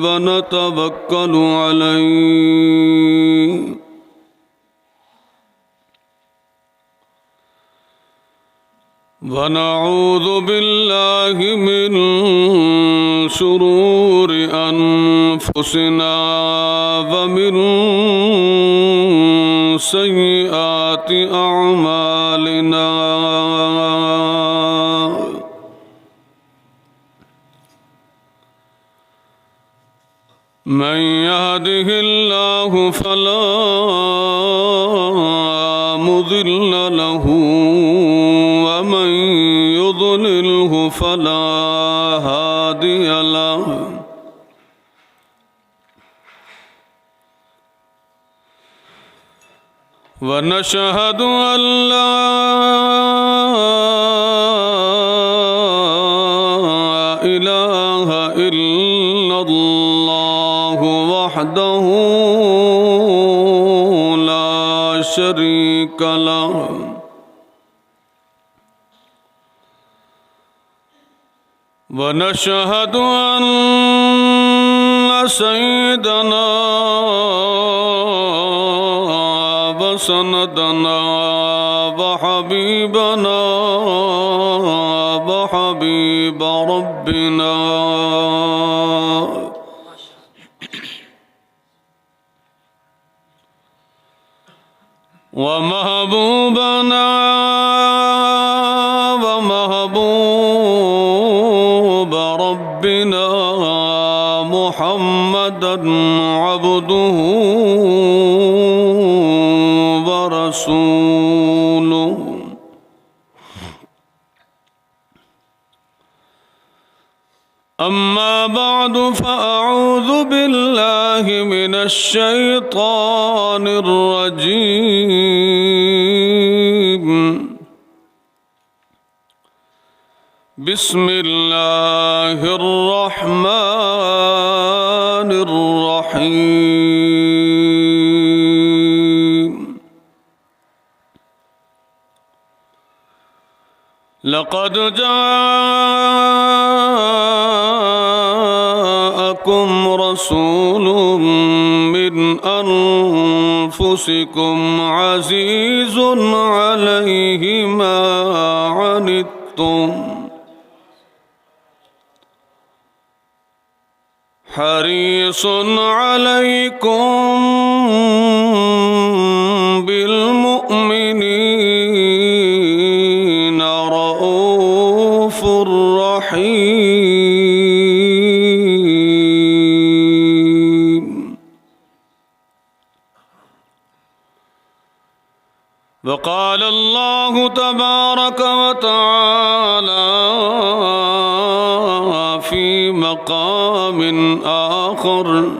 ونتوكل عليه ونعوذ بالله من شرور أنفسنا ومن سيئات أعمالنا من يهده الله فلا مضل له ومن يضلله فلا هادي له ونشهد أن لا إله إلا الله وحده لا شريك له ونشهد أن سيدنا وسندنا وحبيبنا وحبيب ربنا ومحبوبنا ومحبوب ربنا محمدا عبده ورسوله أما بعد فأعوذ بالله من الشيطان الرجيم بسم الله الرحمن الرحيم لقد جاءكم رسول من أنفسكم عزيز عليه ما عنتم حريص عليكم بالمؤمنين رؤوف رحيم وقال الله تبارك وتعالى في مقام آخر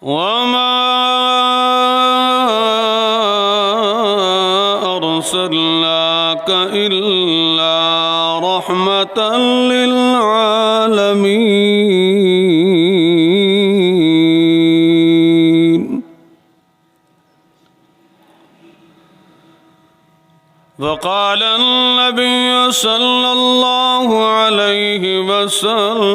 وما أرسلناك إلا رحمة للعالمين وقال النبي صلى الله عليه وسلم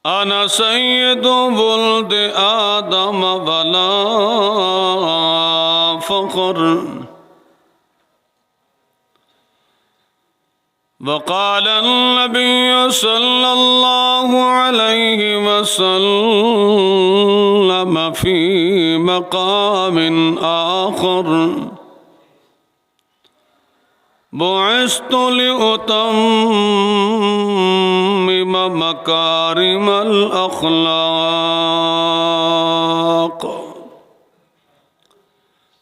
أنا سيد ولد آدم ولا فخر وقال النبي صلى الله عليه وسلم في مقام آخر بعثت لأتمم مكارم الأخلاق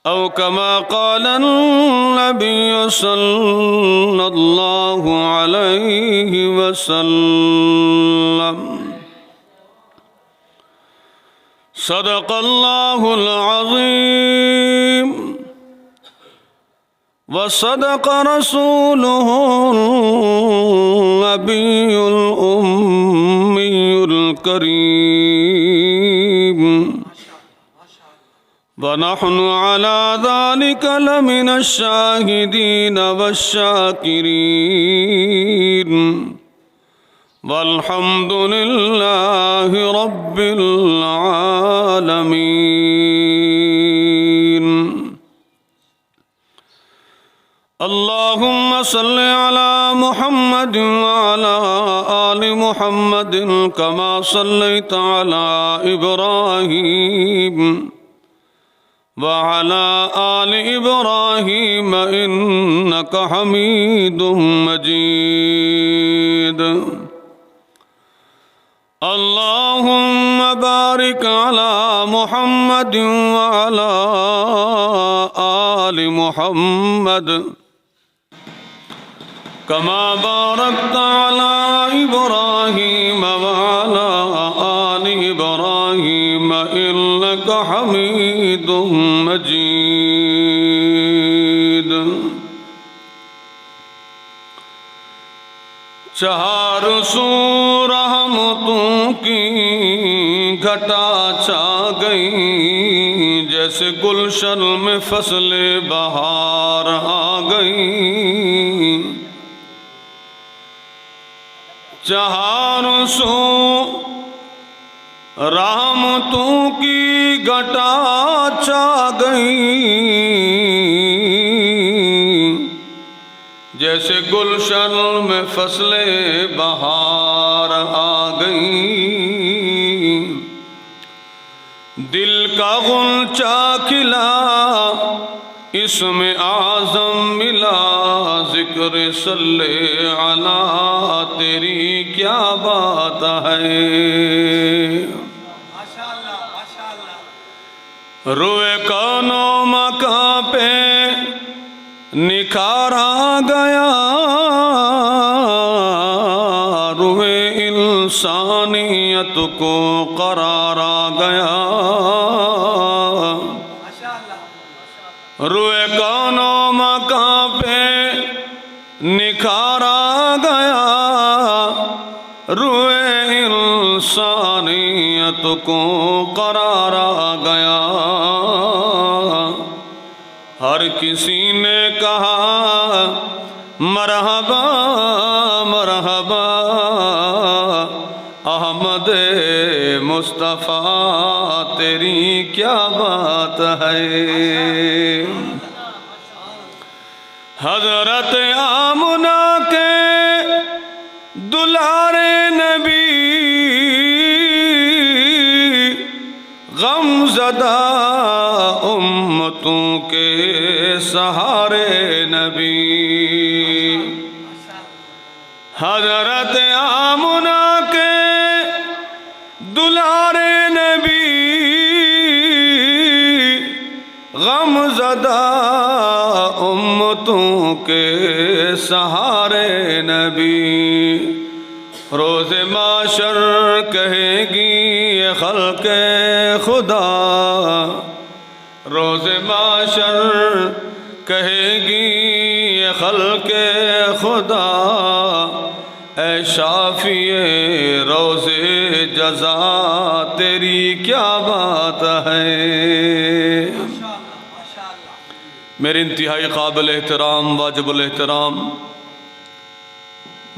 أو كما قال النبي صلى الله عليه وسلم صدق الله العظيم وصدق رسوله النبي الأمي الكريم ونحن على ذلك لمن الشاهدين والشاكرين والحمد لله رب العالمين. اللهم صل على محمد وعلى آل محمد كما صليت على إبراهيم وعلى آل إبراهيم إنك حميد مجيد. اللهم بارك على محمد وعلى آل محمد كما باركت على إبراهيم وعلى آل إبراهيم إنك حميد مجيد. چہار سو رحمتوں کی گھٹا چھا گئی، جیسے گلشن میں فصل بہار آ گئی. چہار سو رحمتوں کی گھٹا چھا گئی، جیسے گلشن میں فصل بہار آ گئی. دل کا غنچہ کھلا، اسم اعظم ملا، ذکر صلی علی تیری کیا بات ہے. روئے کونو مکاں پہ نکھارا گیا، روئے انسانیت کو قرار آ گیا. روئے کونو مکاں پہ نکھارا گیا، روئے انسانیت کو قرار آ گیا. ہر کسی نے کہا مرحبا مرحبا، احمد مصطفیٰ تیری کیا بات ہے. حضرت آمنہ کے دلارے نبی، غم زدہ امتوں کے سہارے نبی. حضرت آمنہ کے دلارے نبی، غم زدہ امتوں کے سہارے نبی. روز معاشر کہے گی یہ خلق خدا، روز معاشر کہے گی یہ خلق خدا، اے شافی روز جزا تیری کیا بات ہے. میرے انتہائی قابل احترام واجب الاحترام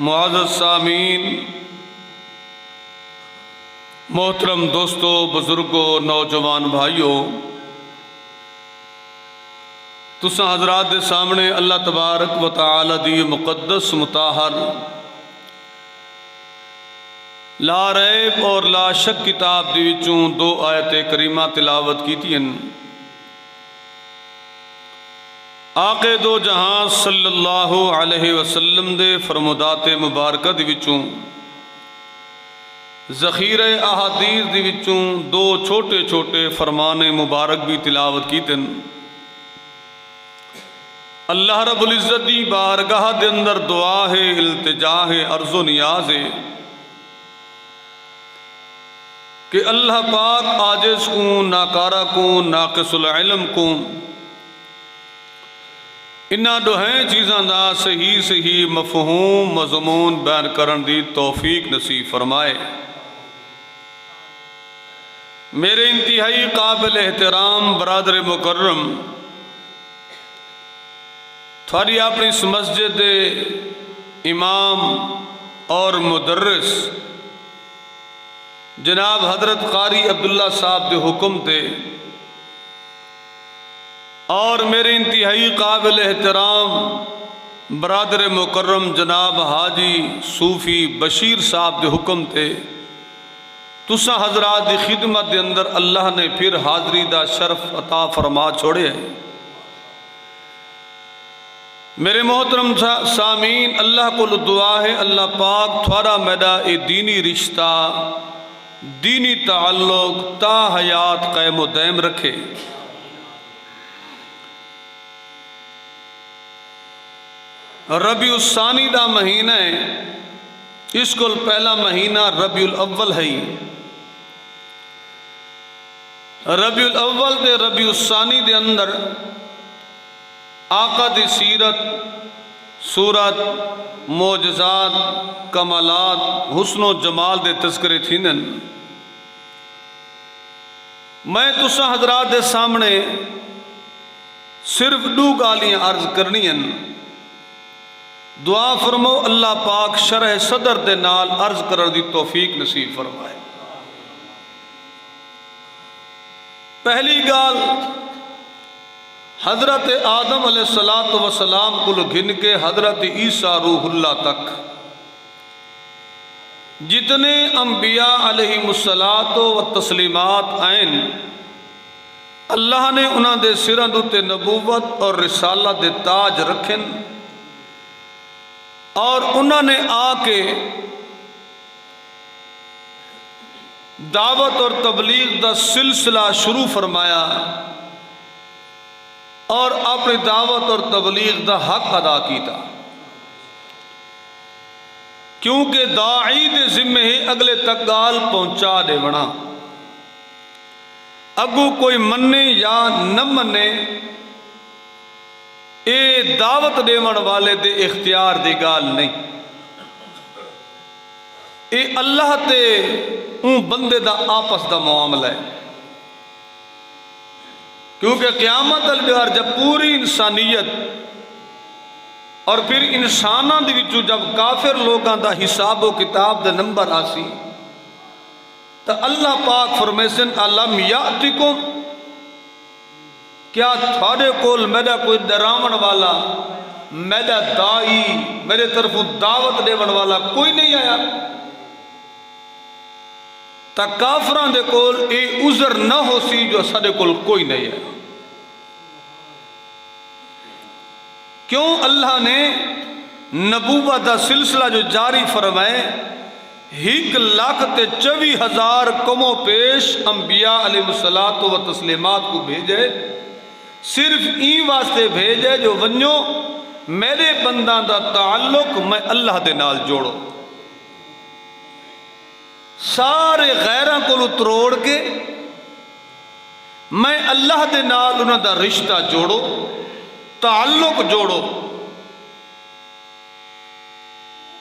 معزز سامعین، محترم دوستو، بزرگوں، نوجوان بھائیوں، تساں حضرات دے سامنے اللہ تبارک و تعالی دی مقدس مطہر لا ریب اور لا شک کتاب دی وچوں دو آیت کریمہ تلاوت کیتی ہیں. آقا دو جہاں صلی اللہ علیہ وسلم دے فرمودات مبارکہ دی وچوں ذخیرہ احادیث دی وچوں دو چھوٹے چھوٹے فرمان مبارک بھی تلاوت کیتے ہیں. اللہ رب العزت دی بارگاہ دے اندر دعا ہے، التجا ہے، عرض و نیاز ہے کہ اللہ پاک عاجز کو، ناکارہ کو، ناقص العلم کو انہاں دوہیں چیزاں دا صحیح صحیح مفہوم مضمون بیان کرن دی توفیق نصیب فرمائے. میرے انتہائی قابل احترام برادر مکرم، تھوڑی اپنی اس مسجد امام اور مدرس جناب حضرت قاری عبداللہ صاحب دے حکم تے اور میرے انتہائی قابل احترام برادر مکرم جناب حاجی صوفی بشیر صاحب دے حکم تے تسا حضرات دی خدمت دے اندر اللہ نے پھر حاضری دا شرف عطا فرما چھوڑے ہیں۔ میرے محترم سامعین، اللہ کو دعا ہے اللہ پاک تھوڑا میرا اے دینی رشتہ، دینی تعلق تا حیات قائم و دائم رکھے۔ ربیع الثانی دا مہینہ ہے، اس کو پہلا مہینہ ربیع الاول ہے۔ ربیع الاول دے ربیع الثانی دے اندر آقا دی سیرت، صورت، معجزات، کمالات، حسن و جمال دے تذکرے تھینن۔ میں تسا حضرات دے سامنے صرف دو گالیاں عرض کرنی ہیں، دعا فرمو اللہ پاک شرح صدر دے نال عرض کرن دی توفیق نصیب فرمائے۔ پہلی گال حضرت آدم علیہ السلام کو گھن کے حضرت عیسیٰ روح اللہ تک جتنے انبیاء علیہم الصلاۃ و تسلیمات آئین، اللہ نے انہاں دے سراں تے نبوت اور رسالت دے تاج رکھن اور انہاں نے آ کے دعوت اور تبلیغ دا سلسلہ شروع فرمایا اور اپنی دعوت اور تبلیغ دا حق ادا کیتا، کیونکہ داعی دے ذمہ ہے اگلے تک گال پہنچا دے بنا، اگو کوئی مننے یا نہ مننے اے دعوت دیون والے دے اختیار دی گال نہیں، اے اللہ تے اون بندے دا آپس دا معاملہ ہے۔ کیونکہ قیامت البہار جب پوری انسانیت اور پھر انساناں دے وچوں جب کافر لوگاں دا حساب و کتاب دا نمبر آسی تو اللہ پاک فرمیسن علم یاتکم، کیا تھوڑے کول میرا کوئی ڈراون والا، میرا دائی، میرے طرف دعوت دیون والا کوئی نہیں آیا؟ تا کافران دے کول اے عذر نہ ہو سی جو سارے کول کوئی نہیں ہے۔ کیوں اللہ نے نبوت دا سلسلہ جو جاری فرمائے، 1,24,000 کم و پیش انبیاء علیہ الصلاۃ و تسلیمات کو بھیجے، صرف این واسطے بھیجے جو ونیو میرے بندہ دا تعلق میں اللہ دے نال جوڑو، سارے غیران کو تروڑ کے میں اللہ دے نال انہاں دا رشتہ جوڑو، تعلق جوڑو۔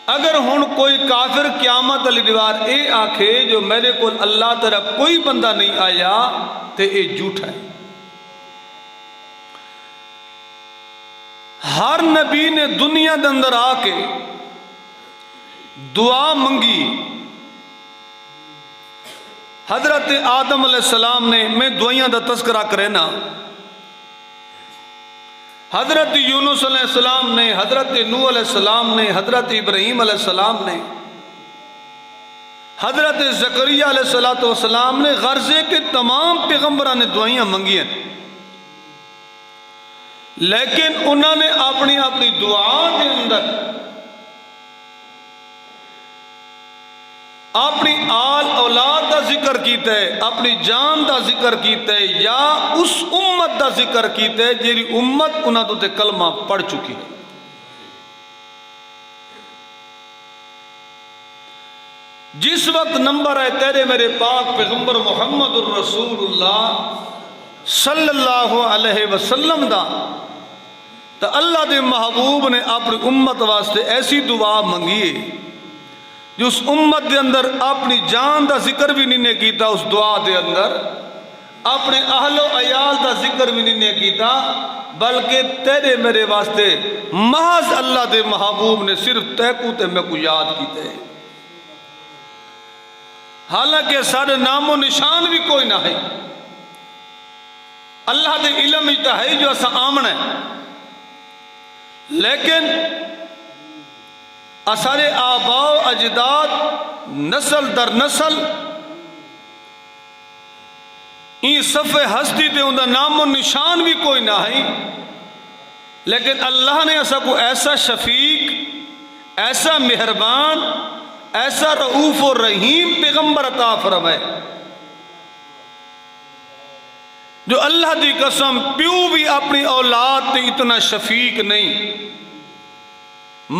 اگر ہن کوئی کافر قیامت علی دیوار اے آکھے جو میرے کو اللہ طرف کوئی بندہ نہیں آیا تے اے جھوٹا ہے۔ ہر نبی نے دنیا دے اندر آ کے دعا منگی، حضرت آدم علیہ السلام نے، میں دعائیاں دا تذکرہ کرے نا، حضرت یونس علیہ السلام نے، حضرت نوح علیہ السلام نے، حضرت ابراہیم علیہ السلام نے، حضرت زکریا علیہ السلام نے، غرضے کے تمام پیغمبران نے دعائیاں منگی ہیں، لیکن انہوں نے اپنی اپنی دعا کے اندر اپنی آل اولاد دا ذکر کیتا ہے، اپنی جان دا ذکر کیتا ہے، یا اس امت دا ذکر کیتا ہے جیری امت انہاں تو تے کلمہ پڑھ چکی ہے۔ جس وقت نمبر ہے تیرے میرے پاک پیغمبر محمد الرسول اللہ صلی اللہ علیہ وسلم دا، تو اللہ دے محبوب نے اپنی امت واسطے ایسی دعا منگیے جو اس امت دے اندر اپنی جان دا ذکر بھی نہیں کیتا، اس دعا دے اندر اپنے اہل و عیال دا ذکر بھی نہیں کیتا، بلکہ تیرے میرے واسطے محض اللہ دے محبوب نے صرف تیکو تے میں کو یاد کیتے، حالانکہ سارے نام و نشان بھی کوئی نہ ہے، اللہ دے علم اجتا ہے جو اسا آمن ہے، لیکن اسارے آباء و اجداد نسل در نسل این صفحے ہستی تے اندر نام و نشان بھی کوئی نہ ہے، لیکن اللہ نے ایسا کو ایسا شفیق، ایسا مہربان، ایسا رؤوف و رحیم پیغمبر عطا فرمائے جو اللہ دی قسم پیو بھی اپنی اولاد تے اتنا شفیق نہیں،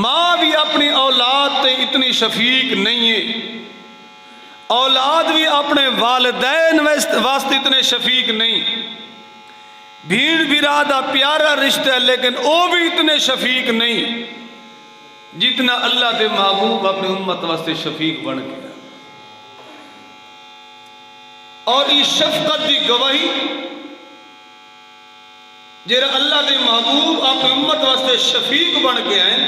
ماں بھی اپنی اولاد تے اتنی شفیق نہیں ہے، اولاد بھی اپنے والدین واسطے اتنے شفیق نہیں، بھیڑ برادہ پیارا رشتہ ہے لیکن وہ بھی اتنے شفیق نہیں جتنا اللہ دے محبوب اپنی امت واسطے شفیق بن گیا۔ اور اس شفقت دی گواہی جیرا اللہ دے محبوب اپنی امت واسطے شفیق بن کے ہیں،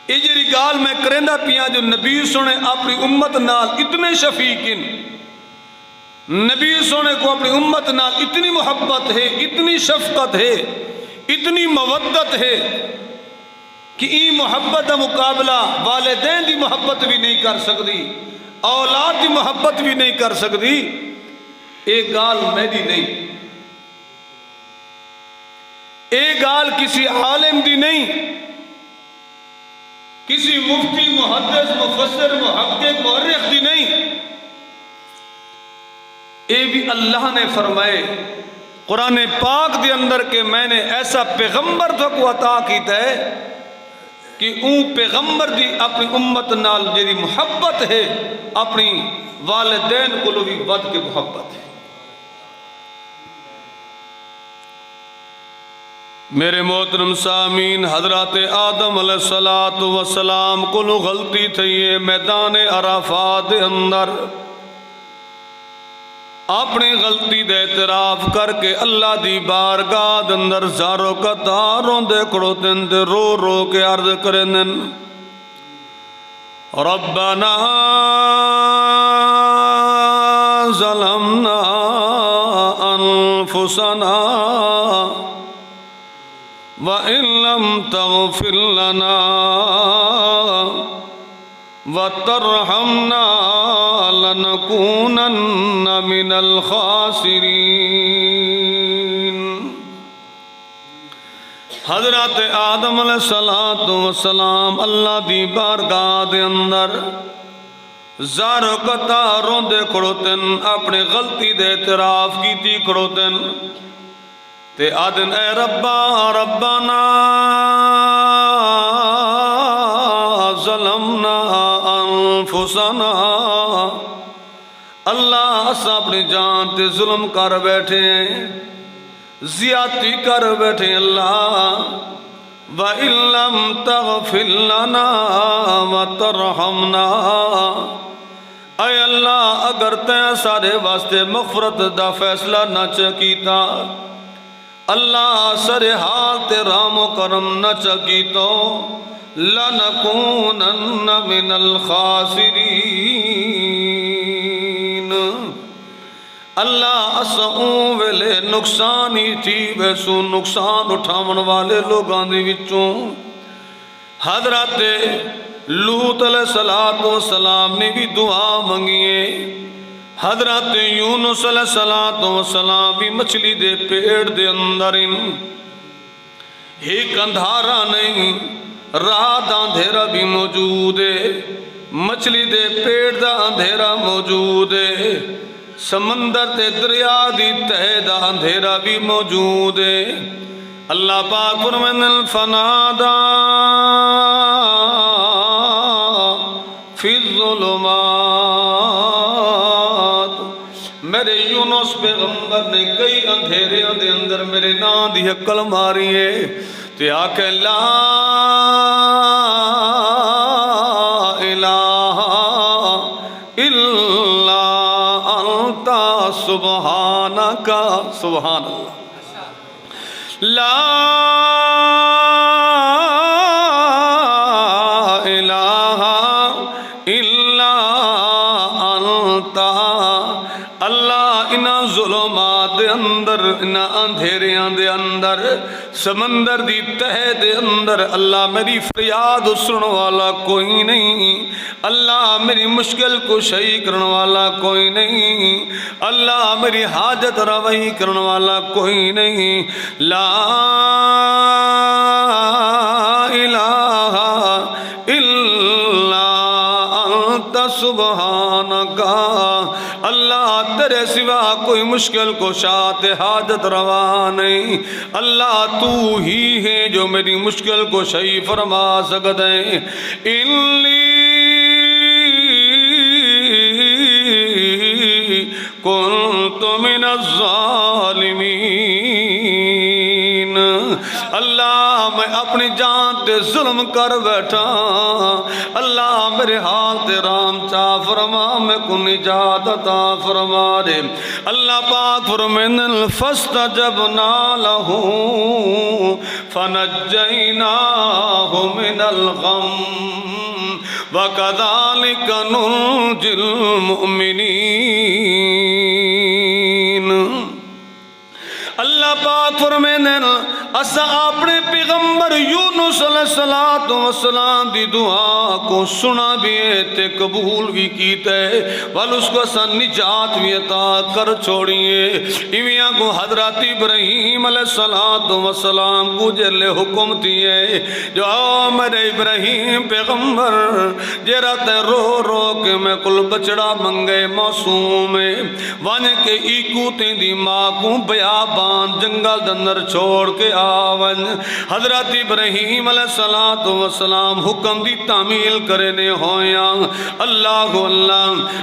یہ جیری گال میں کرندہ پیاں جو نبی سونے اپنی امت نال اتنے شفیق ہیں، نبی سونے کو اپنی امت نال اتنی محبت ہے، اتنی شفقت ہے، اتنی مودت ہے کہ این محبت کا مقابلہ والدین دی محبت بھی نہیں کر سکتی، اولاد دی محبت بھی نہیں کر سکتی، ایک گال میری نہیں، ایک گال کسی عالم دی نہیں، کسی مفتی محدث مفسر محقق مورخ دی نہیں، اے بھی اللہ نے فرمائے قرآن پاک دے اندر کہ میں نے ایسا پیغمبر تو کو عطا کیتا ہے کہ اون پیغمبر دی اپنی امت نال جیری محبت ہے اپنی والدین کو بھی ود کے محبت ہے۔ میرے محترم سامین، حضرت آدم علیہ السلام کو غلطی تھی ہے میدان عرفات اندر اپنی غلطی دے اعتراف کر کے اللہ دی بارگاہ اندر زارو قطاروں دے کڑو دن دے رو رو کے عرض کرن ربنا ظلمنا انفسنا وَإِن لَّمْ تَغْفِرْ لَنَا وَتَرْحَمْنَا لَنَكُونَنَّ مِنَ الْخَاسِرِينَ۔ حضرت آدم علیہ السلام اللہ دی بارگاہ دے اندر زارو قطاروں دے کھڑوتن اپنے غلطی دے اعتراف کی تھی کھڑوتن تے آدن اے ربنا ظلمنا انفسنا، اللہ اسا اپنی جان تے ظلم کر بیٹھے ہیں، زیادتی کر بیٹھے ہیں اللہ، وَإِن لَّمْ تَغْفِرْ لَنَا وَتَرْحَمْنَا، اے اللہ اگر تیں سارے واسطے مغفرت دا فیصلہ نہ چکیتا، اللہ سر حال تے رام و کرم نہ چکی تو لَنَكُونَنَّ مِنَ الْخَاسِرِينَ، اللہ اساں ویلے نقصان ہی تھی ویسو نقصان اٹھاون والے لوگاں دے وچوں۔ حضرت لوط علیہ السلام نے بھی دعا منگیے، حضرت یونس علیہ السلام بھی مچھلی دے پیڑ دے اندر ایک اندھارا نہیں، رات دا اندھیرا بھی موجود ہے، مچھلی دے پیڑ دا اندھیرا موجود ہے، سمندر تے دریا دی تہہ دا اندھیرا بھی موجود ہے۔ اللہ پاک فرمائے فنادا فی الظلمات، میرے یونس پیغمبر نے کئی اندھیرے دے اندر میرے نام دی حقل ماری ہے تے آکے لا سبحان اللہ لا الہ الا انت اللہ انہاں ظلمات دے اندر انہاں اندھیریاں دے اندر سمندر دی تہہ دے اندر اللہ میری فریاد سنن والا کوئی نہیں اللہ میری مشکل کو شہی کرن والا کوئی نہیں اللہ میری حاجت روائی کرن والا کوئی نہیں لا الہ الا انت سبحانک اللہ تیرے سوا کوئی مشکل کو شاعت حاجت روا نہیں اللہ تو ہی ہے جو میری مشکل کو شہی فرما سکتے ہیں انی کنت من الظالمین اللہ میں اپنی جان تے ظلم کر بیٹھا اللہ میرے حال تے رام چاہ فرما میں کو نجات عطا فرما دے اللہ پاک فرمائن فاستجبنا له فنجیناہ من الغم وَكَذَلِكَ نُنْجِي الْمُؤْمِنِينَ اللہ پاک فرمائیں اسا اپنے پیغمبر یونس علیہ السلام دی دعا کو سنا بھی تے قبول بھی کیتا ہے وال اس کو اسا نجات بھی عطا کر چھوڑیے ایویاں کو حضرت ابراہیم علیہ السلام کو جلے حکم دیئے جو میرے ابراہیم پیغمبر جیرا تے رو رو کے میں کل بچڑا منگے معصوم وان کے ایکو تے دی ماں کو بیابان جنگل دندر چھوڑ کے آون حضرت ابراہیم علیہ السلام حکم دی تعمیل کرنے ہویا اللہ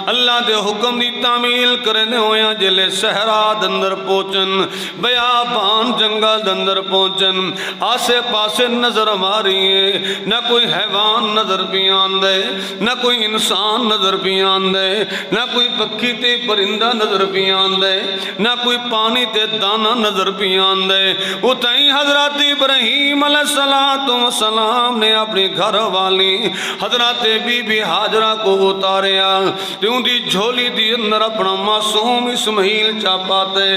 اللہ دے حکم دی تعمیل کرنے ہویا جلے صحرا دندر پہنچن بیابان جنگل دندر پہنچن آسے پاسے نظر ماریے نہ کوئی حیوان نظر بھی آندے نہ کوئی انسان نظر بھی آندے نہ کوئی پکھی تے پرندہ نظر بھی آندے نہ کوئی پانی تے دانا نظر بھی آندے اتائیں حضرت ابراہیم علیہ السلام نے اپنی گھر والی حضرت بی بی حاجرہ کو اتاریا تیوں دی جھولی دی اندر اپنا معصوم اسماعیل چاپاتے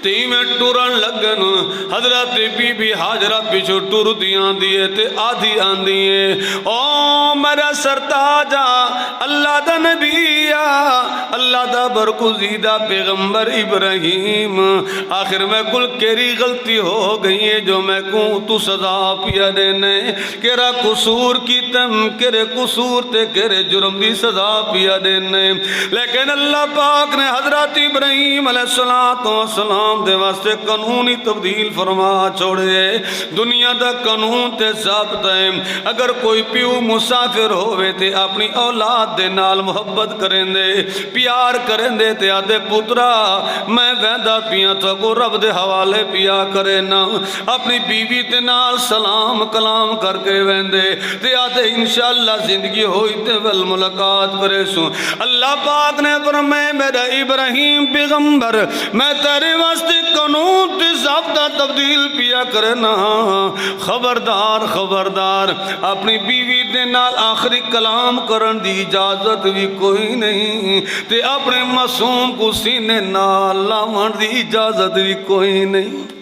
تی میں ٹورن لگن حضرت بی بی حاجرہ پیچھو ٹور دیاں دیئے تے آدھی آن دیئے او میرا سرتاجا اللہ دا نبیہ اللہ دا برگزیدہ پیغمبر ابراہیم آخر میں کل کیری غلطی ہو گئی ہے جو میں کو تو سزا پیا دینے کیرا قصور کی تم کیرے قصور تے کیرے جرم دی سزا پیا دینے لیکن اللہ پاک نے حضرت ابراہیم علیہ السلام دے واسطے قانونی تبدیل فرما چھوڑے دنیا دا قانون تے ضابط ہے اگر کوئی پیو مسافر ہوئے تے اپنی اولاد دے نال محبت کریں دے پیار کریں دے تے آدھے پترا میں ویندہ پیا تو کو رب دے حوالے پیا کرے نا اپنی بیوی تے نال سلام کلام کر کے ویندے تے آدھے انشاءاللہ زندگی ہوئی تے والملاقات کرے سو اللہ پاک نے فرمائے میرا ابراہیم پیغمبر میں تیرے واسطے قانون تے ضابطہ تبدیل پیا کرنا خبردار خبردار اپنی بیوی دے نال آخری کلام کرن دی اجازت بھی کوئی نہیں تے اپنے معصوم کو سینے نال لاون دی اجازت بھی کوئی نہیں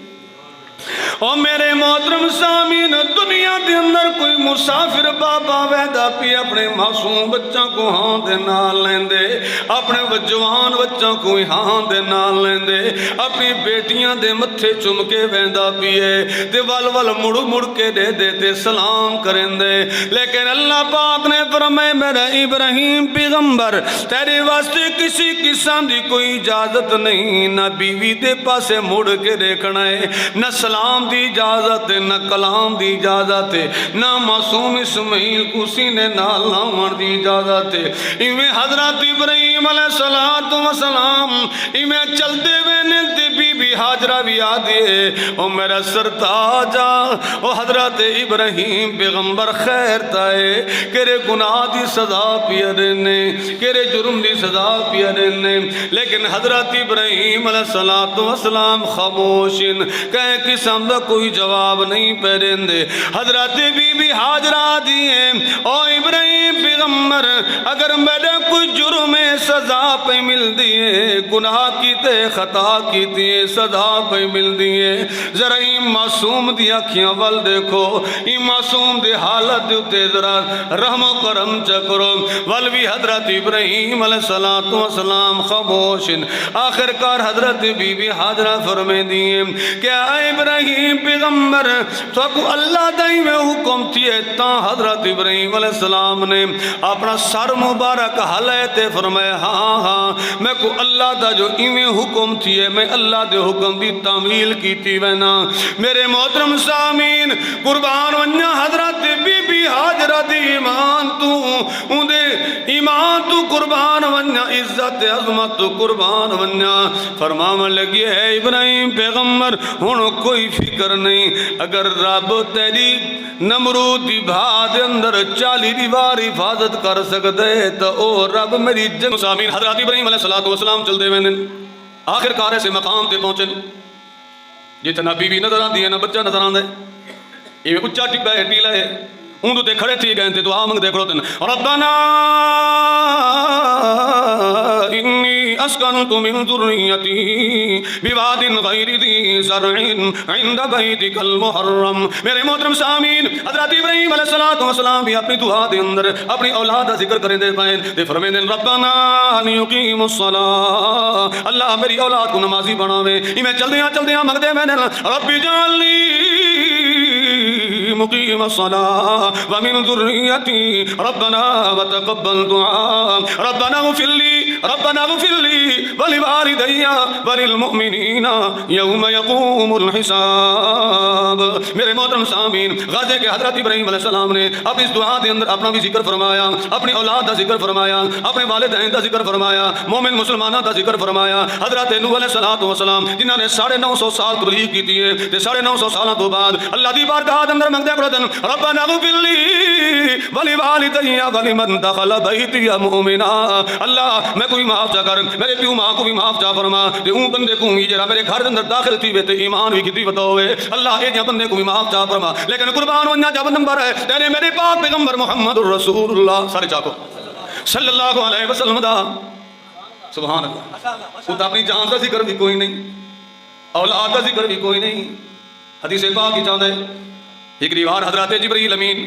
اور میرے محترم سامعین دنیا دے اندر کوئی مسافر بابا ویدا پی اپنے معصوم بچوں کو ہاں دے نال لیندے اپنے جوان بچوں کو ہاں دے نال لیندے اپنی بیٹیاں دے متھے چم کے ویدا پیے تے ول ول مڑ مڑ کے دے دیتے سلام کریں دے لیکن اللہ پاک نے فرمائے میرا ابراہیم پیغمبر تیرے واسطے کسی قسم دی کوئی اجازت نہیں نہ بیوی دے پاسے مڑ کے دیکھنا ہے نہ سلام سلام دی اجازت ہے نہ کلام دی اجازت ہے نہ معصوم اسماعیل کو سینے نال لاون دی اجازت ہے ایویں حضرت ابراہیم علیہ السلام ایویں چلتے وینے تے بی بی ہاجرہ بھی آدھی ہے او میرا سرتاج او حضرت ابراہیم پیغمبر خیر تائے کیرے گناہ دی سزا پیا دینے کیرے جرم دی سزا پیا دینے لیکن حضرت ابراہیم علیہ السلام خاموشن کہیں قسم دا کوئی جواب نہیں پیرین دے حضرت بی بی ہاجرہ دیئے او ابراہیم پیغمبر اگر میرے کوئی جرم سزا پہ مل دیئے گناہ کیتے خطا کیتے سزا پہ مل دیئے ذرا این معصوم دی اکھیاں وال دیکھو این معصوم دی حالت دیتے ذرا رحم و کرم چکرو والوی حضرت ابراہیم علیہ السلام خاموشن آخر کار حضرت بی بی حاجرہ فرمے دیئے کیا ابراہیم پیغمبر تو کو اللہ دائی میں حکم تھیے تا حضرت ابراہیم علیہ السلام نے اپنا سر مبارک حلیتے فرمائے ہاں میں کو اللہ دا جو ایمیں حکم تھیے میں اللہ دے حکم دی تعمیل کی تھی وینا میرے محترم سامین قربان ونیا حضرت بی بی حاجرہ دی ایمان تو قربان ونیا عزت عظمت تو قربان ونیا فرماون لگی ہے ابراہیم پیغمبر ہونو کوئی فکر نہیں اگر رب تیری نمرود دی بھاد اندر 40 دیوار حفاظت کر سکتے تو او رب میری جنگ سامین حضرت ابراہیم علیہ السلام چل دے ویندن آخر کار ایسے مقام تے پہنچن جتنا بی بی نظر آن دی ہے نا بچہ نظر آن دے یہ اچھا ٹکا ہے ٹیلا ہے اندو تے کھڑے تھی گئے تھے دعا منگ دے کھڑوتن ربنا انی اسکنت من ذریتی بواد غیر ذی زرع عند بیتک المحرم میرے محترم سامین حضرت ابراہیم علیہ السلام بھی اپنی دعا دے اندر اپنی اولاد کا ذکر کریں دے پائیں دے فرمیں دیں ربنا لیقیم الصلاة اللہ میری اولاد کو نمازی بناوے میں چل دیاں منگ دے میں رب جعلنی مقیم الصلاة ومن ذریتی ربنا وتقبل دعا ربنا اغفر لی ولوالدی وللمؤمنین یوم یقوم الحساب میرے محترم سامین غازے کے حضرت ابراہیم علیہ السلام نے اپنی اس دعا دے اندر اپنا بھی ذکر فرمایا اپنی اولاد دا ذکر فرمایا اپنے والدین دا ذکر فرمایا مومن مسلمانہ دا ذکر فرمایا حضرت نوح علیہ السلام جنہاں نے 950 سال تبلیغ کی تھی 950 سالوں تو بعد اللہ دی بارگاہ دے اندر منگدے پڑھن ربنا اغفر لی ولوالدی ولمن دخل بیتی مؤمنا اللہ میں کوئی معاف چا کر میرے پیو ماں کو بھی معاف چا فرما تے اون بندے کو بھی جڑا میرے گھر دے اندر داخل تھی وے تے ایمان بھی کیتی پتہ ہوئے اللہ اے بندے کو بھی معاف چا فرما لیکن قربان ونیا جب نمبر ہے تیرے میرے پاک پیغمبر محمد رسول اللہ سارے چاکو صلی اللہ علیہ وسلم دا سبحان اللہ خود اپنی جان کا ذکر بھی کوئی نہیں اولاد کا ذکر بھی کوئی نہیں حدیث پاک کی چاہتا ہے ایک روایت حضرت جبرائیل امین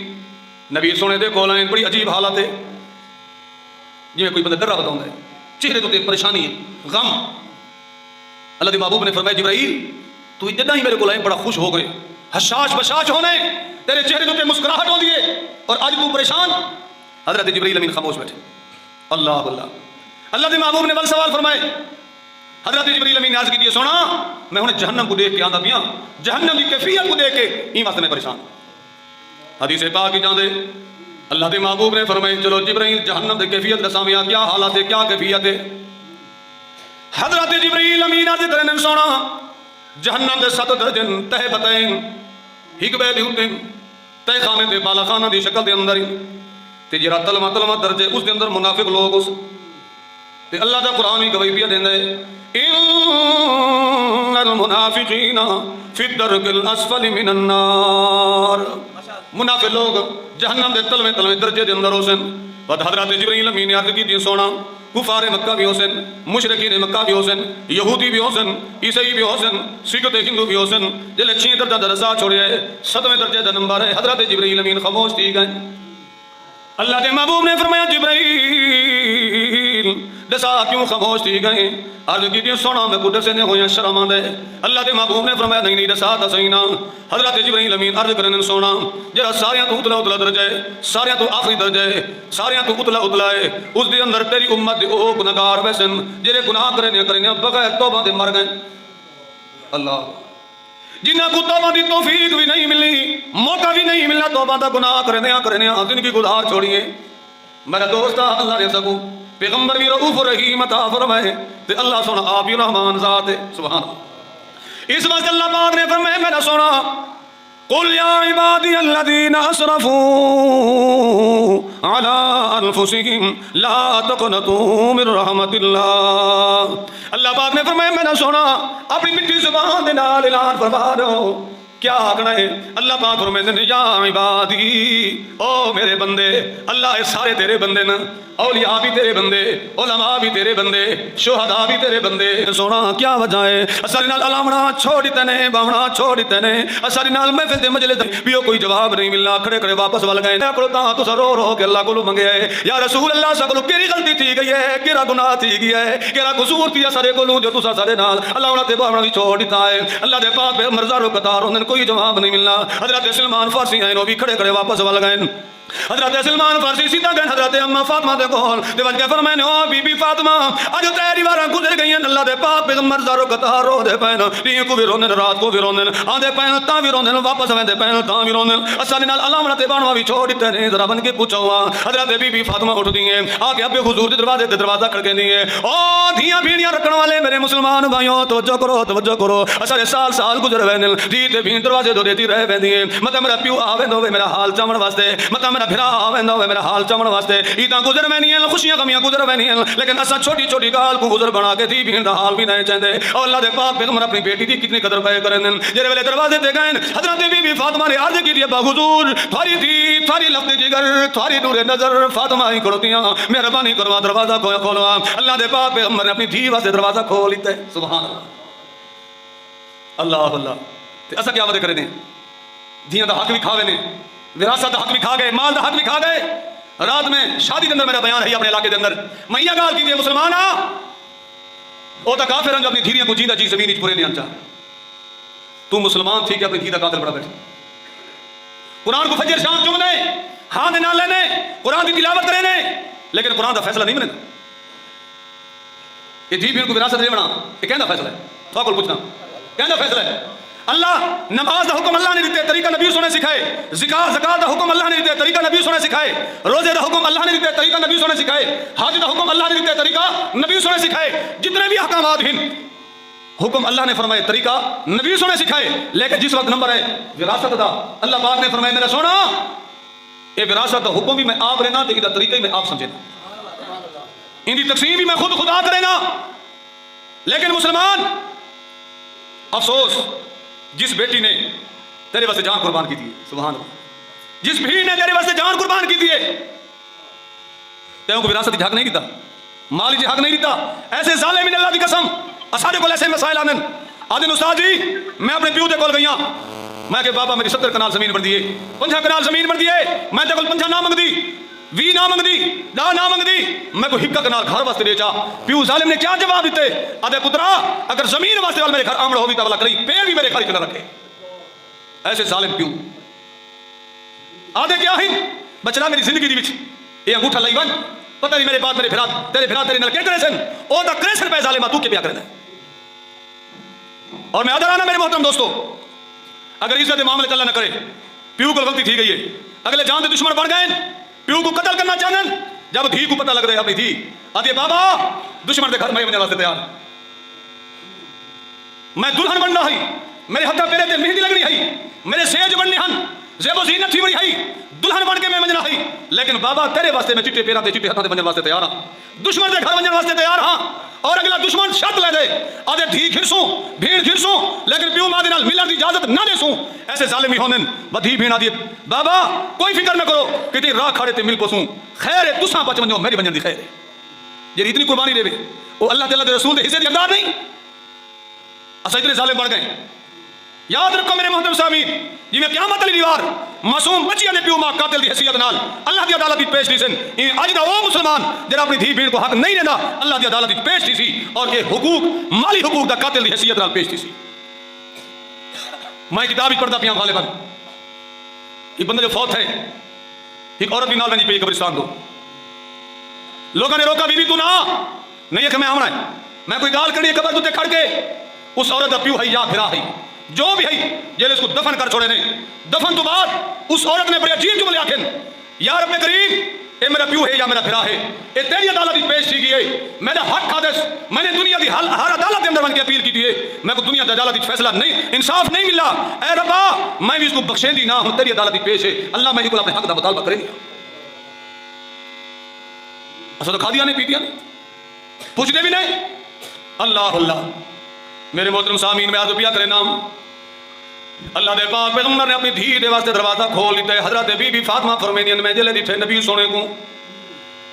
نبی سونے دے کول آئے بڑی عجیب حالت ہے جی کوئی بندہ ڈرا بتاؤں ہے چہرے تو پریشانی ہے غم اللہ دے محبوب نے فرمایا جبرائیل تو جدہ ہی میرے کول آئے بڑا خوش ہو گئے حشاش بشاش ہونے تیرے چہرے تو مسکراہٹ ہو دیے اور آج تو پریشان حضرت جبرائیل امین خاموش بیٹھے اللہ اللہ دے محبوب نے بل سوال فرمائے حضرت جبرائیل امین نے عرض کی دیئے سونا میں انہیں جہنم کو دیکھ کے آندہ بیاں جہنم کی کیفیت کو دیکھ کے این واسطے میں پریشان حدیث پاک کی جان دے اللہ دے محبوب نے فرمائے چلو جبرائیل جہنم دے کیفیت دسامیا کیا حالات ہے کیا کیفیت ہے حضرت جبرائیل امین عرض کرنے سونا جہنم دے 7 درجن تہ بتائیں ہک بے دیوتیں تہ خانے دے بالا خانہ دی شکل دے اندر تے جرا تلمہ درجے اس دے اندر منافق لوگ اس تے اللہ دا قرآن بھی گواہی پیا دیندا ہے ان المنافقین فی الدرک الاسفل من النار منافق لوگ جہنم دے تلویں درجے دے اندر ہوسن بعد حضرت جبرائیل امین نے عرض کی تھی سونا کفار مکہ بھی ہوسن مشرکین مکہ بھی ہوسن یہودی بھی ہوسن عیسائی بھی ہوسن سکھ تے ہندو بھی ہوسن جلے 6 درجہ درسا چھوڑے 7ویں درجے دا نمبر ہے حضرت جبرائیل امین خاموش تھی گئے اللہ دے محبوب نے فرمایا جبرائیل دسا کیوں خاموش تھی گئے عرض کی تھی سونا میں کو دسے نے ہویا شرم دے اللہ دے محبوب نے فرمایا نہیں دسا دسینا حضرت جبرائیل امین عرض کرنے سونا جڑا ساریاں تو اتلا درجہ ہے ساریاں تو آخری درجہ ہے ساریاں تو اتلا ہے اس دے اندر تیری امت دے او گناہگار ویسن جڑے گناہ کرنے بغیر توبہ دے مر گئے اللہ جنہاں کو توبہ دی توفیق بھی نہیں ملی، موقع بھی نہیں ملا توبہ دا گناہ کرنے زندگی گزار چھوڑیے۔ میرا دوست اللہ نے سکو پیغمبر بھی رؤوف رحیم عطا فرمائے تے اللہ سونا آپ ہی رحمان ذات ہے، سبحان اللہ۔ اس واسطے اللہ پاک نے فرمایا میرا سونا قل یا عبادی الذین اسرفوا علی انفسہم لا تقنطوا من رحمت اللہ۔ اللہ پاک نے فرمایا میرا سونا اپنی میٹھی زبان دے نال اعلان فرما دو کیا آگنا ہے۔ اللہ پاک فرماتے ہیں یا عبادی، او میرے بندے، اللہ یہ سارے تیرے بندے نا، اولیاء بھی تیرے بندے، علماء بھی تیرے بندے، شہداء بھی تیرے بندے۔ سونا کیا وجہ ہے اساری نال علامنا چھوڑ دیتے نے، باونا چھوڑ دیتے نے، اساری نال محفل دے مجلس بھی کوئی جواب نہیں ملنا، کھڑے کھڑے واپس ول گئے کلو تاں تو رو رو کے اللہ کو منگے ہے یا رسول اللہ سکلو کیڑی غلطی تھی گئی ہے، کیڑا گناہ تھی گیا ہے، کیڑا قصور تھی سارے کولوں جو تسا سارے نال اللہ تے باونا بھی چھوڑ دیتا ہے۔ اللہ دے پاک پہ مرزا قطار انہاں کوئی جواب نہیں ملنا۔ حضرت سلمان فارسی آئے وہ بھی کھڑے کھڑے واپس ول گئے۔ حضرت سلمان فارسی سیدھا گئے حضرت اما فاطمہ دے کول تے وجہ فرمائے نے او بی بی فاطمہ اج تیری واراں گزر گئیاں، اللہ دے پاک پیغمبر زارو قطار رو دے پین، دین کو بھی روندے رات کو بھی روندے، آندے پین تاں بھی روندے، واپس ویندے پین تاں بھی روندے، اساں نال علامت تے بانوا بھی چھوڑ دتے نے۔ ذرا بن کے پوچھو حضرت بی بی فاطمہ اٹھ دی ہیں آ کے ابے حضور دے دروازے تے دروازہ کھڑکے دی ہیں، او دھیاں بھیڑیاں رکھن والے میرے مسلمان بھائیو توجہ کرو توجہ کرو، اسارے سال سال گزر ویندے، دھی تے بھی دروازے دو دیتی رہ ویندی ہیں، مطلب میرا پیو آویندو ہوے میرا حال چاون واسطے، مطلب میرا بھرا آویندو میرا حال چاون واسطے، عیداں گزر وینیاں خوشیاں غمیاں گزر وینیاں، لیکن اساں چھوٹی چھوٹی گال کو گزر بنا کے تھی بھین دا حال بھی نہیں چاہندے۔ اور اللہ دے پاک پیغمبر اپنی بیٹی دی کتنی قدر پے کرن، جڑے ویلے دروازے تے گئے حضرت بی بی فاطمہ نے عرض کی ابا حضور تھاری تھی تھاری لفظ جگر تھاری نور نظر فاطمہ ہی کھڑوتیاں، مہربانی کروا دروازہ کھولو۔ اللہ دے پاک پیغمبر نے اپنی دھی واسطے دروازہ کھول لیتا ہے، سبحان اللہ اللہ اللہ۔ تے اساں کیا وعدے کرے نے، دھیاں دا حق بھی کھاوے نے، وراثت دا حق بھی کھا گئے، مال دا حق بھی کھا گئے۔ رات میں شادی کے اندر میرا بیان ہے اپنے علاقے کے اندر، میں یہ گال کی مسلمان ہاں وہ تو کافر ہیں جو اپنی دھیریاں کو جیندہ جی زمین وچ پورے نہیں آنچا۔ تو مسلمان تھی کہ اپنی دھی دا قاتل بڑا بیٹھے، قرآن کو فجر شام چوم دے، ہاں دے نال لینے، قرآن کی تلاوت کرے نے، لیکن قرآن دا فیصلہ نہیں بنے۔ یہ دھی بھیڑ کو وراثت دے بنا، یہ کہنا فیصلہ ہے، تو کو پوچھنا کہنا فیصلہ ہے۔ اللہ نماز دا حکم اللہ نے دیتے، طریقہ نبی سونے سکھائے، زکات دا حکم اللہ نے دیتے، طریقہ نبی سونے سکھائے، روزے دا حکم اللہ نے دیتے، طریقہ نبی سونے سکھائے، حج دا حکم اللہ نے دیتے، طریقہ نبی سونے سکھائے، جتنے بھی احکامات ہیں حکم اللہ نے فرمائے، طریقہ نبی سونے سکھائے۔ لیکن جس وقت نمبر ہے وراثت دا، اللہ پاک نے فرمایا میرا سونا یہ وراثت دا حکم بھی میں آپ رہنا تے دا طریقہ ہی میں آپ سمجھے نا، ان دی تقسیم بھی میں خود خدا کرے نا۔ لیکن مسلمان افسوس جس بیٹی نے تیرے واسطے جان قربان کی تھی، سبحان اللہ، جس بھیڑ نے تیرے واسطے جان قربان کی تھی تیوں کو وراثت کی حق نہیں دیتا، مالی جی حق نہیں دیتا۔ ایسے ظالم اللہ دی قسم اساڈے کول ایسے مسائل آندن آدن استاد جی میں اپنے پیو دے کول گئیاں، میں کہ بابا میری 70 کنال زمین بن دیے، 50 کنال زمین بن دیے، میں تے کول 50 نہ منگ دی، 20 نہ منگ دی، 10 نہ منگ دی، میں کو 1 کنال گھر واسطے بیچا۔ پیو ظالم نے کیا جواب دیتے، آدھے پترا اگر زمین واسطے وال میرے گھر آمڑ ہوگی تو والا کری پیڑ بھی میرے گھر چلا رکھے۔ ایسے ظالم پیو آدھے کیا ہی بچنا میری زندگی دی وچ یہ انگوٹھا لائی ون پتہ نہیں میرے بعد میرے بھرا تیرے نال کیا کرے سن او دا کرے سن پہ ظالمہ تو کے پیا کرنا۔ اور میں ادرانا میرے محترم دوستو اگر عزت معاملے اللہ نہ کرے پیو کو غلطی تھی گئی ہے، اگلے جان دے دشمن بن گئے، پیو کو قتل کرنا چاہن، جب دھی کو پتہ لگ رہا ہے اپنی دھی آدھی بابا دشمن دے گھر میں بننے واسطے تیار، میں دلہن بننا ہے، میرے ہتھا پیرے تے مہندی لگنی ہے، میرے سیج بننے ہن، زیب و زینت تھی بڑی ہے، دلہن بن کے میں بننا ہے، لیکن بابا تیرے واسطے میں چٹے پیراں تے چٹے ہتھاں تے بننے واسطے تیار ہاں، دشمن دے گھر بننے واسطے تیار ہاں۔ اور اگلا دشمن شرط لے دے آدھے دھی گھرسوں بھیڑ گھرسوں لیکن پیو ماں دے نال ملن دی اجازت نہ دے سوں، ایسے ظالمی ہوندن بدھی بھیڑ آدھی بابا کوئی فکر نہ کرو کہ راہ کھڑے تے مل پسوں، خیر ہے تساں بچ ونجو میری ونجن دی خیر ہے، جی اتنی قربانی دے وہ اللہ تعالیٰ دے رسول دے حصے دی حقدار نہیں، اسا اتنے ظالم بن گئے۔ یاد رکھو میرے محترم سامعین جی میں قیامت والی دیوار معصوم بچیاں دے پیو ماں قاتل دی حیثیت نال اللہ دی عدالت وچ پیش دی سن، اج دا وہ مسلمان جڑا اپنی دھی بھیڑ کو حق نہیں دیندا اللہ دی عدالت وچ پیش دی سی اور یہ حقوق مالی حقوق دا قاتل دی حیثیت نال پیش دی سی۔ میں کتاب وچ پڑھدا پیاں غالباً ایک بندہ جو فوت ہے ایک عورت بھی نال ونجی پئی قبرستان دو، لوگوں نے روکا بیوی تو نہ نہیں کہ میں آمنا ہے، میں کوئی گال کرنی قبر تے کھڑ کے اس عورت دا پیو ہے یا بھرا ہے جو بھی ہے جیلے اس کو دفن کر چھوڑے نہیں. دفن تو بعد اس عورت نے بڑے عجیب جملے آکھن یا رب کریم اے میرا پیو ہے یا میرا بھرا ہے اے تیری عدالت پیش کی گئی میرا حق حادث میں نے دنیا دی ہر عدالت کے اندر بن کے اپیل کی ہے میں کو دنیا دی عدالت فیصلہ نہیں انصاف نہیں ملا اے ربا میں بھی اس کو بخشے دی نہ ہوں تیری عدالت پیش ہے اللہ میں کو اپنے حق دا مطالبہ کرے دیا. اسا تو کھا دیا نہیں پی دیا نہیں پوچھتے بھی نہیں. اللہ اللہ میرے محترم سامعین میں آدھو پیا کرے نام اللہ دے پاک پیغمبر نے اپنی دھی دے واسطے دروازہ کھول دیتا ہے. حضرت بی بی فاطمہ فرمینین میں جلے دیٹھے نبی سونے کو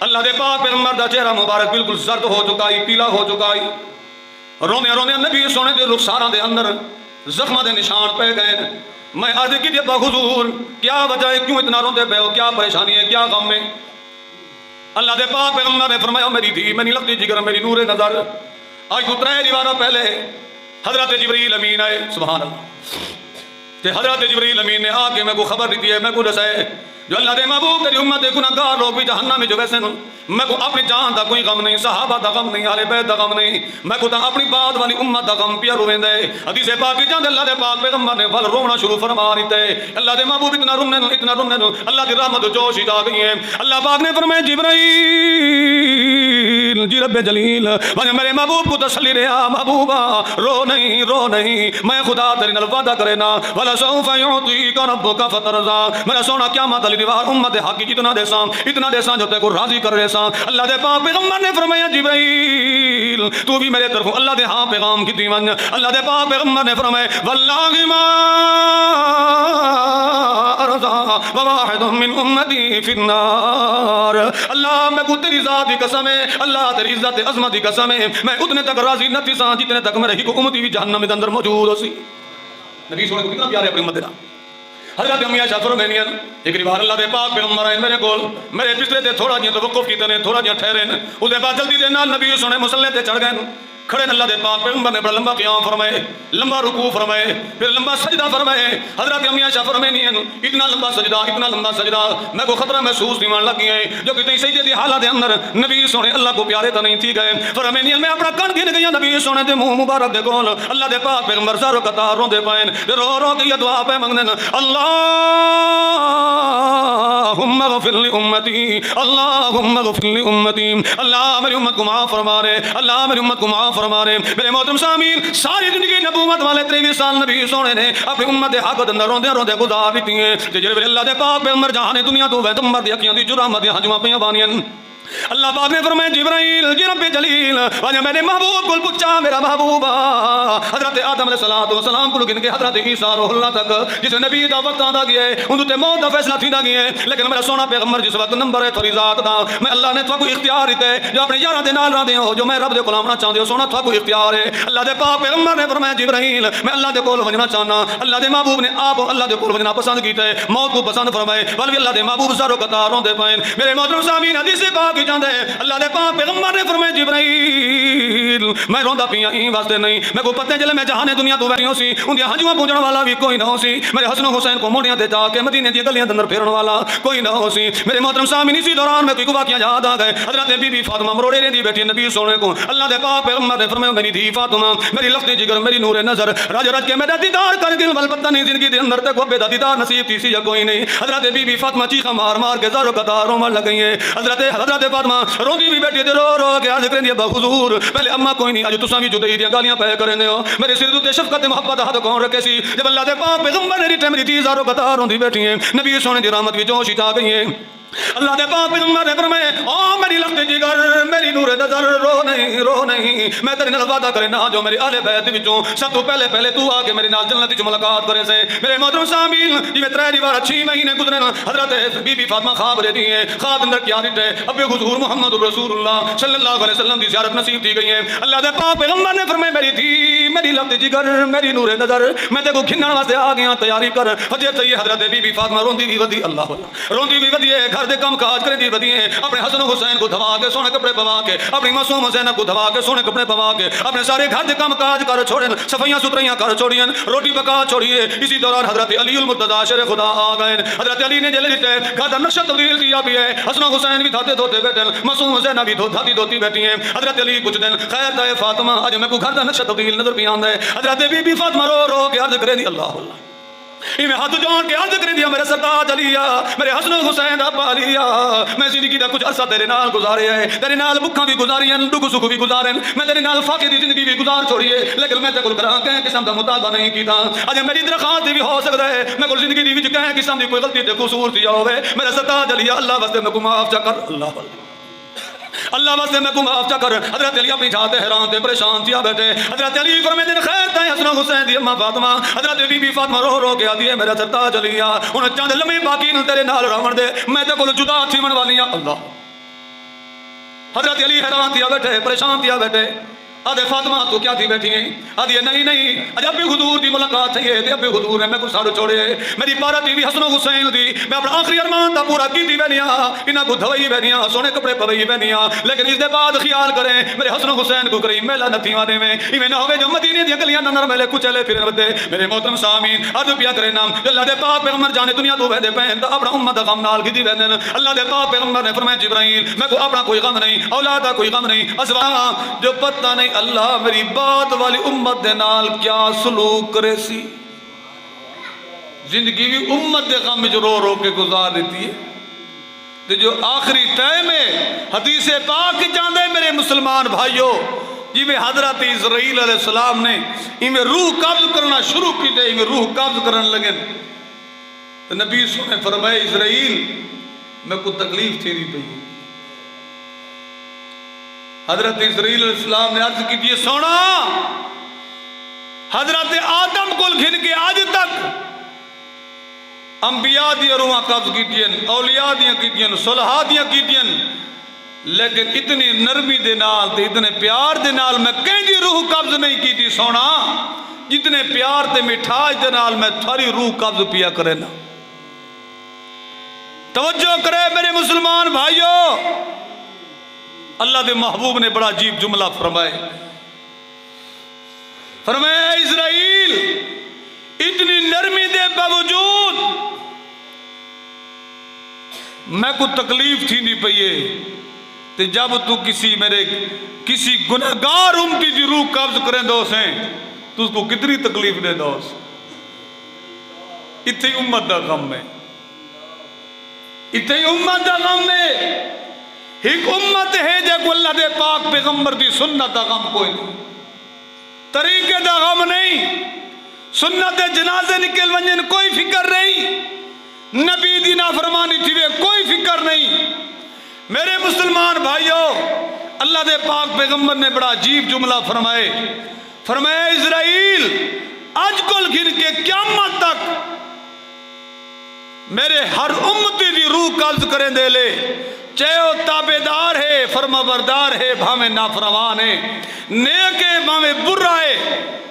اللہ دے پاک پیغمبر دا چہرہ مبارک بالکل زرد ہو چکا ہے پیلا ہو چکا ہے. رونے رونے نبی سونے دے رخساراں دے اندر زخماں دے نشان پہ گئے. میں عرض کی دیتا حضور کیا وجہ ہے کیوں اتنا روندے پے ہو کیا پریشانی ہے کیا غم ہے. اللہ دے پاک پیغمبر نے فرمایا میری دھی میری لگتی جگر میری نور نظر آج کو 3 دیواروں پہلے حضرت جبریل امین آئے سبحان اللہ کہ حضرت جبریل امین نے آ کے میں کو خبر دیتی ہے میں کو دسائے جو اللہ دے محبوب تیری امت دے گناہگار لوگ بھی جہنم میں جو ویسے میں کو اپنی جان دا کوئی غم نہیں صحابہ دا غم نہیں اہل بیت دا غم نہیں میں کو اپنی بعد والی امت دا غم پیا روین دے. حدیث پاک کی جان اللہ دے پاک پیغمبر نے ول رونا شروع فرما دیتے اللہ دے محبوب اتنا رونے اللہ دی رحمت جوش ہی جا گئی ہے. اللہ پاک نے فرمایا جبرائیل جی رب جلیل میرے محبوب کو تسلی دے محبوبہ رو نہیں میں خدا تیرے نال وعدہ کرے نا ولا سوف يعطيك ربك فترضى میرا سونا قیامت علی دیوار امت حق کی اتنا دے سان جو تے کو راضی کر رہے سان. اللہ دے پاک پیغمبر نے فرمایا جبرائیل تو بھی میرے طرف اللہ دے ہاں پیغام کی دیوان. اللہ دے پاک پیغمبر نے فرمایا والله ما ارضى وواحد من امتي في النار. اللہ میں کو تیری ذات کی قسم ہے اللہ تیری عزت عظمت کی قسم ہے میں اتنے تک راضی نہ تھی سان جتنے تک میرے ہی امتی بھی جہنم کے اندر موجود ہو سی. نبی سونے کو کتنا پیارے اپنی امت دا. حضرت امی عائشہ فرمینیاں ایک بار اللہ دے پاک پیغمبر آئے میرے کول میرے پچھلے تے تھوڑا جہاں توقف کیتے نے تھوڑا جہاں ٹھہرے نے اس دے بعد جلدی دے نال نبی سونے مسلح تے چڑھ گئے کھڑے اللہ دے پاک پیغمبر نے بڑا لمبا قیام فرمائے لمبا رکوع فرمائے پھر لمبا سجدہ فرمائے. حضرت امی عائشہ فرمینیاں اتنا لمبا سجدہ میں کو خطرہ محسوس نہیں مان لگی ہے جو کہ سجدے دی حالت دے اندر نبی سونے اللہ کو پیارے تو نہیں تھی گئے. فرمینیاں میں اپنا کن گن گئی نبی سونے دے منہ مبارک دے کول اللہ دے پاک پیغمبر زارو قطار روندے پائیں رو کے یہ دعا پہ منگنے اللہم اغفر لی امتی اللہم اغفر لی امتی اللہ میری امت کو معاف فرما رہے اللہ میری امت کو معاف فرما رہے. میرے محترم سامعین ساری زندگی نبوت والے 23 سال نبی سونے نے اپنی امت دے حق اندر روندے گزار دیتی ہیں تے جڑے اللہ دے پاک پیغمبر جہاں نے دنیا تو پیغمبر دی اکھیاں دی جرامت دی ہجواں پیاں بانیاں. اللہ پاک نے فرمایا جبرائیل جی رب جلیل واجہ میرے محبوب کو پوچھا میرا محبوبہ حضرت آدم علیہ السلام کو گن کے حضرت عیسیٰ روح اللہ تک جس نبی دا وقت آندا گیا ہے ان تے موت دا فیصلہ تھیندا گیا ہے لیکن میرا سونا پیغمبر جس وقت نمبر ہے تھوڑی ذات دا میں اللہ نے تھوکو اختیار دیتا ہے جو اپنے یاراں دے نال رہندے ہو جو میں رب دے کول آنا چاہندے ہو سونا تھوکو اختیار ہے. اللہ دے پاک پیغمبر نے فرمایا جبرائیل میں اللہ دے کول ونجنا چاہنا اللہ دے محبوب نے آپ اللہ دے کول ونجنا پسند کیتا ہے موت کو پسند فرمائے بلکہ اللہ دے محبوب زارو قطار روندے پائیں. میرے محترم سامعین حدیث پاک کی جاندے اللہ دے پاک پیغمبر نے فرمایا جبرائیل میں روندا پیاں این واسطے نہیں میں کو پتہ چلے میں جہان دنیا تو بیٹھی ہو سی ان دی ہجواں پوجن والا بھی کوئی نہ ہو سی میرے حسن و حسین کو موڑیاں تے جا کے مدینے دی گلیاں اندر پھرن والا کوئی نہ ہو سی. میرے محترم سامعین اسی دوران میں کوئی واقعہ یاد آ گئے حضرت بی بی فاطمہ مروڑے رہندی بیٹھی نبی سونے کو اللہ دے پاک پیغمبر نے فرمایا میری دھی فاطمہ میری لفظ جگر میری نور نظر رج رج کے میرا دیدار کر کے ول پتہ نہیں زندگی دے اندر تے کو بے دیدار نصیب تھی سی یا کوئی نہیں. حضرت بی بی فاطمہ چیخاں مار مار کے زارو قطار رومن لگ گئی ہیں. حضرت فاطمہ روندی بھی بیٹھی تے رو کے عرض کرندی ابا حضور پہلے اما کوئی نہیں اج تساں بھی جدائی دی گالیاں پے کرنے ہو میرے سر تے شفقت محبت ہاتھ کون رکھے سی جب اللہ دے پاک پیغمبر نے ریٹے میری دی زارو قطار روندی بیٹھی ہیں نبی سونے دی رحمت بھی جوش ہی آ گئی ہے. اللہ دے پاک پیغمبر نے فرمایا او میری لفظ جگر میری نور نظر رو نہیں میں تیرے نال وعدہ کرے نا جو میرے اہل بیت وچوں سب تو پہلے تو آ کے میرے نال جنت وچ ملاقات کرے سے. میرے محترم سامعین جی میں 3 بار 6 مہینے گزرے نا حضرت بی بی فاطمہ خواب رہتی ہیں خواب اندر کیا دیتے ابے حضور محمد رسول اللہ صلی اللہ علیہ وسلم دی زیارت نصیب تھی گئی ہے. اللہ دے پاک پیغمبر نے فرمایا میری تھی میری لفظ جگر میری نور نظر میں تے کو کھنن واسطے آ گیا تیاری کر فجر سے یہ حضرت بی بی فاطمہ روندی بھی ودی اللہ روندی بھی ودی گھر دے کم کاج کریں دی بدیے اپنے حسن و حسین کو دھوا کے سونے کپڑے پوا کے اپنی معصوم حسین کو دھوا کے سونے کپڑے پوا کے اپنے سارے گھر دے کم کاج کر چھوڑیں صفائیاں ستھرائیاں کر چھوڑیں روٹی پکا چھوڑیے اسی دوران حضرت علی المرتضیٰ شیر خدا آ گئے حضرت علی نے جلے دیتے گھر دا نقشہ تبدیل کیا بھی ہے حسن و حسین بھی دھاتے دھوتے بیٹھے معصوم حسین بھی دھاتی دھوتی بیٹھی ہیں حضرت علی کچھ دن خیر دے فاطمہ آج میں کو گھر دا نقشہ تبدیل نظر بھی آندا ہے حضرت بی بی فاطمہ رو رو کے عرض کرے دی اللہ اللہ میں ہاتھ جوڑ کے عرض کر دیا میرے سرتاج علیا میرے حسن و حسین دا پالیا میں زندگی دا کچھ عرصہ تیرے نال گزارے ہے تیرے نال بکھاں بھی گزاری ہیں دکھ سکھ بھی گزارے میں تیرے نال فاقے دی زندگی بھی گزار چھوڑی ہے لیکن میں تے کول کراں کہ قسم دا مطالبہ نہیں کیتا اج میری درخواست بھی ہو سکدا ہے میں کول زندگی دی وچ کہ قسم دی کوئی غلطی تے قصور تھی ہوے میرے سرتاج علیا اللہ واسطے میں کو معاف چا کر اللہ اللہ واسطے میں کو معاف چا کر حضرت علی اپنی جاتے حیران تے پریشان تھیا بیٹھے حضرت علی فرماتے ہیں خیر تے حسن و حسین دی اماں فاطمہ حضرت بی بی فاطمہ رو رو کے آدھی ہے میرا سرتاج علی ہن چند لمحے باقی نے تیرے نال راون دے میں تے کول جدا تھیون والی ہاں اللہ حضرت علی حیران تھیا بیٹھے پریشان تھیا بیٹھے آدھے فاطمہ تو کیا تھی بیٹھی ہیں آدھی ہے نہیں اج ابھی حضور دی ملاقات ہے تے ابھی حضور نے میں کو سارے چھوڑے میری بارت بھی حسن و حسین دی میں اپنا آخری ارمان دا پورا کیتی بینیاں انہاں کو دھوئی بینیاں سونے کپڑے پوئی بینیاں لیکن اس دے بعد خیال کریں میرے حسن و حسین کو کریم میلا نتھی وانے میں ایویں نہ ہوے جو مدینے دی گلیاں نر میلے کچلے پھرن ودے میرے محترم سامعین عرض پیا کرے نام اللہ دے پاک پیغمبر جانے دنیا تو ویندے پین اپنا امت دا غم نال کیتی ویندن اللہ دے پاک پیغمبر نے فرمایا جبرائیل میں کو اپنا کوئی غم نہیں اولاد دا کوئی غم نہیں ازواج جو پتہ نہیں اللہ میری بعد والی امت دے نال کیا سلوک کرے سی زندگی بھی امت دے غم جو رو رو کے گزار دیتی ہے تو جو آخری ٹائم ہے حدیث پاک جاندے میرے مسلمان بھائیوں جی میں حضرت اسرائیل علیہ السلام نے میں روح قبض کرنا شروع کی دے میں روح قبض کرنے لگے تو نبی نے فرمایا اسرائیل میں کو تکلیف تھی نہیں پئی حضرت اسرائیل علیہ السلام نے عرض کی دیئے سونا حضرت آدم کو گھن کے آج تک انبیاء دیا روحاں قبض کی دیں اولیاء دیا کی دیں صلحاء دیا کی دیں لیکن اتنی نرمی دے نال تے اتنے پیار دے نال میں کہیں دی روح قبض نہیں کی دی سونا جتنے پیار تے مٹھاج دے نال میں تھاری روح قبض پیا کرے نا توجہ کرے میرے مسلمان بھائیوں اللہ دے محبوب نے بڑا عجیب جملہ فرمائے فرمایا اسرائیل اتنی نرمی دے باوجود میں کو تکلیف تھی نہیں پئیے تے جب تو کسی گناہگار امتی دی روح قبض کریں دو سے تو اس کو کتنی تکلیف دے دو سے اتنی امت دا غم ہے اتنی امت دا غم ہے ایک امت ہے جے کو اللہ دے پاک پیغمبر دی سنت دا غم کوئی نہیں طریقے دا غم نہیں سنت جنازے نکل ونجن کوئی فکر نہیں نبی دی نافرمانی تھی وے کوئی فکر نہیں میرے مسلمان بھائیوں اللہ دے پاک پیغمبر نے بڑا عجیب جملہ فرمایا اسرائیل آج کل گھن کے قیامت تک میرے ہر امتی دی روح قبض کریں دے لے چاہے وہ تابعدار ہے فرما بردار ہے بھامے نافرمان ہے نیک ہے بھامے برا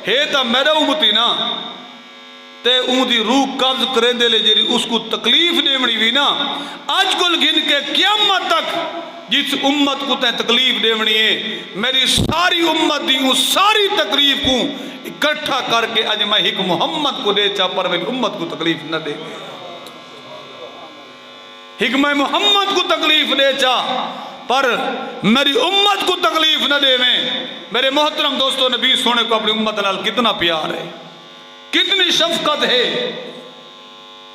ہے تا میرا امتی نا تے امتی روح قبض کریں دے لے جیری اس کو تکلیف دیمڑی بھی نا آج کل گھن کے قیامت تک جس امت کو تے تکلیف دیمڑی ہے میری ساری امت دی ہوں ساری تکلیف کو اکٹھا کر کے اج میں ایک محمد کو دے چاہ پر میری امت کو تکلیف نہ دے حکمہ محمد کو تکلیف دے چاہ پر میری امت کو تکلیف نہ دے میں میرے محترم دوستو نبی سونے کو اپنی امت نال کتنا پیار ہے کتنی شفقت ہے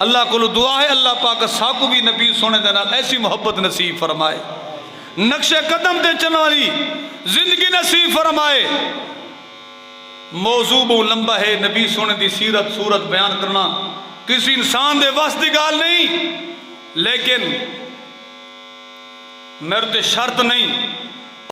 اللہ کو دعا ہے اللہ پاک ساکو بھی نبی سونے دے نال ایسی محبت نصیب فرمائے نقش قدم تے چلوالی زندگی نصیب فرمائے موضوع بہت لمبا ہے نبی سونے دی سیرت صورت بیان کرنا کسی انسان دے واسطے گال نہیں لیکن میرے تے شرط نہیں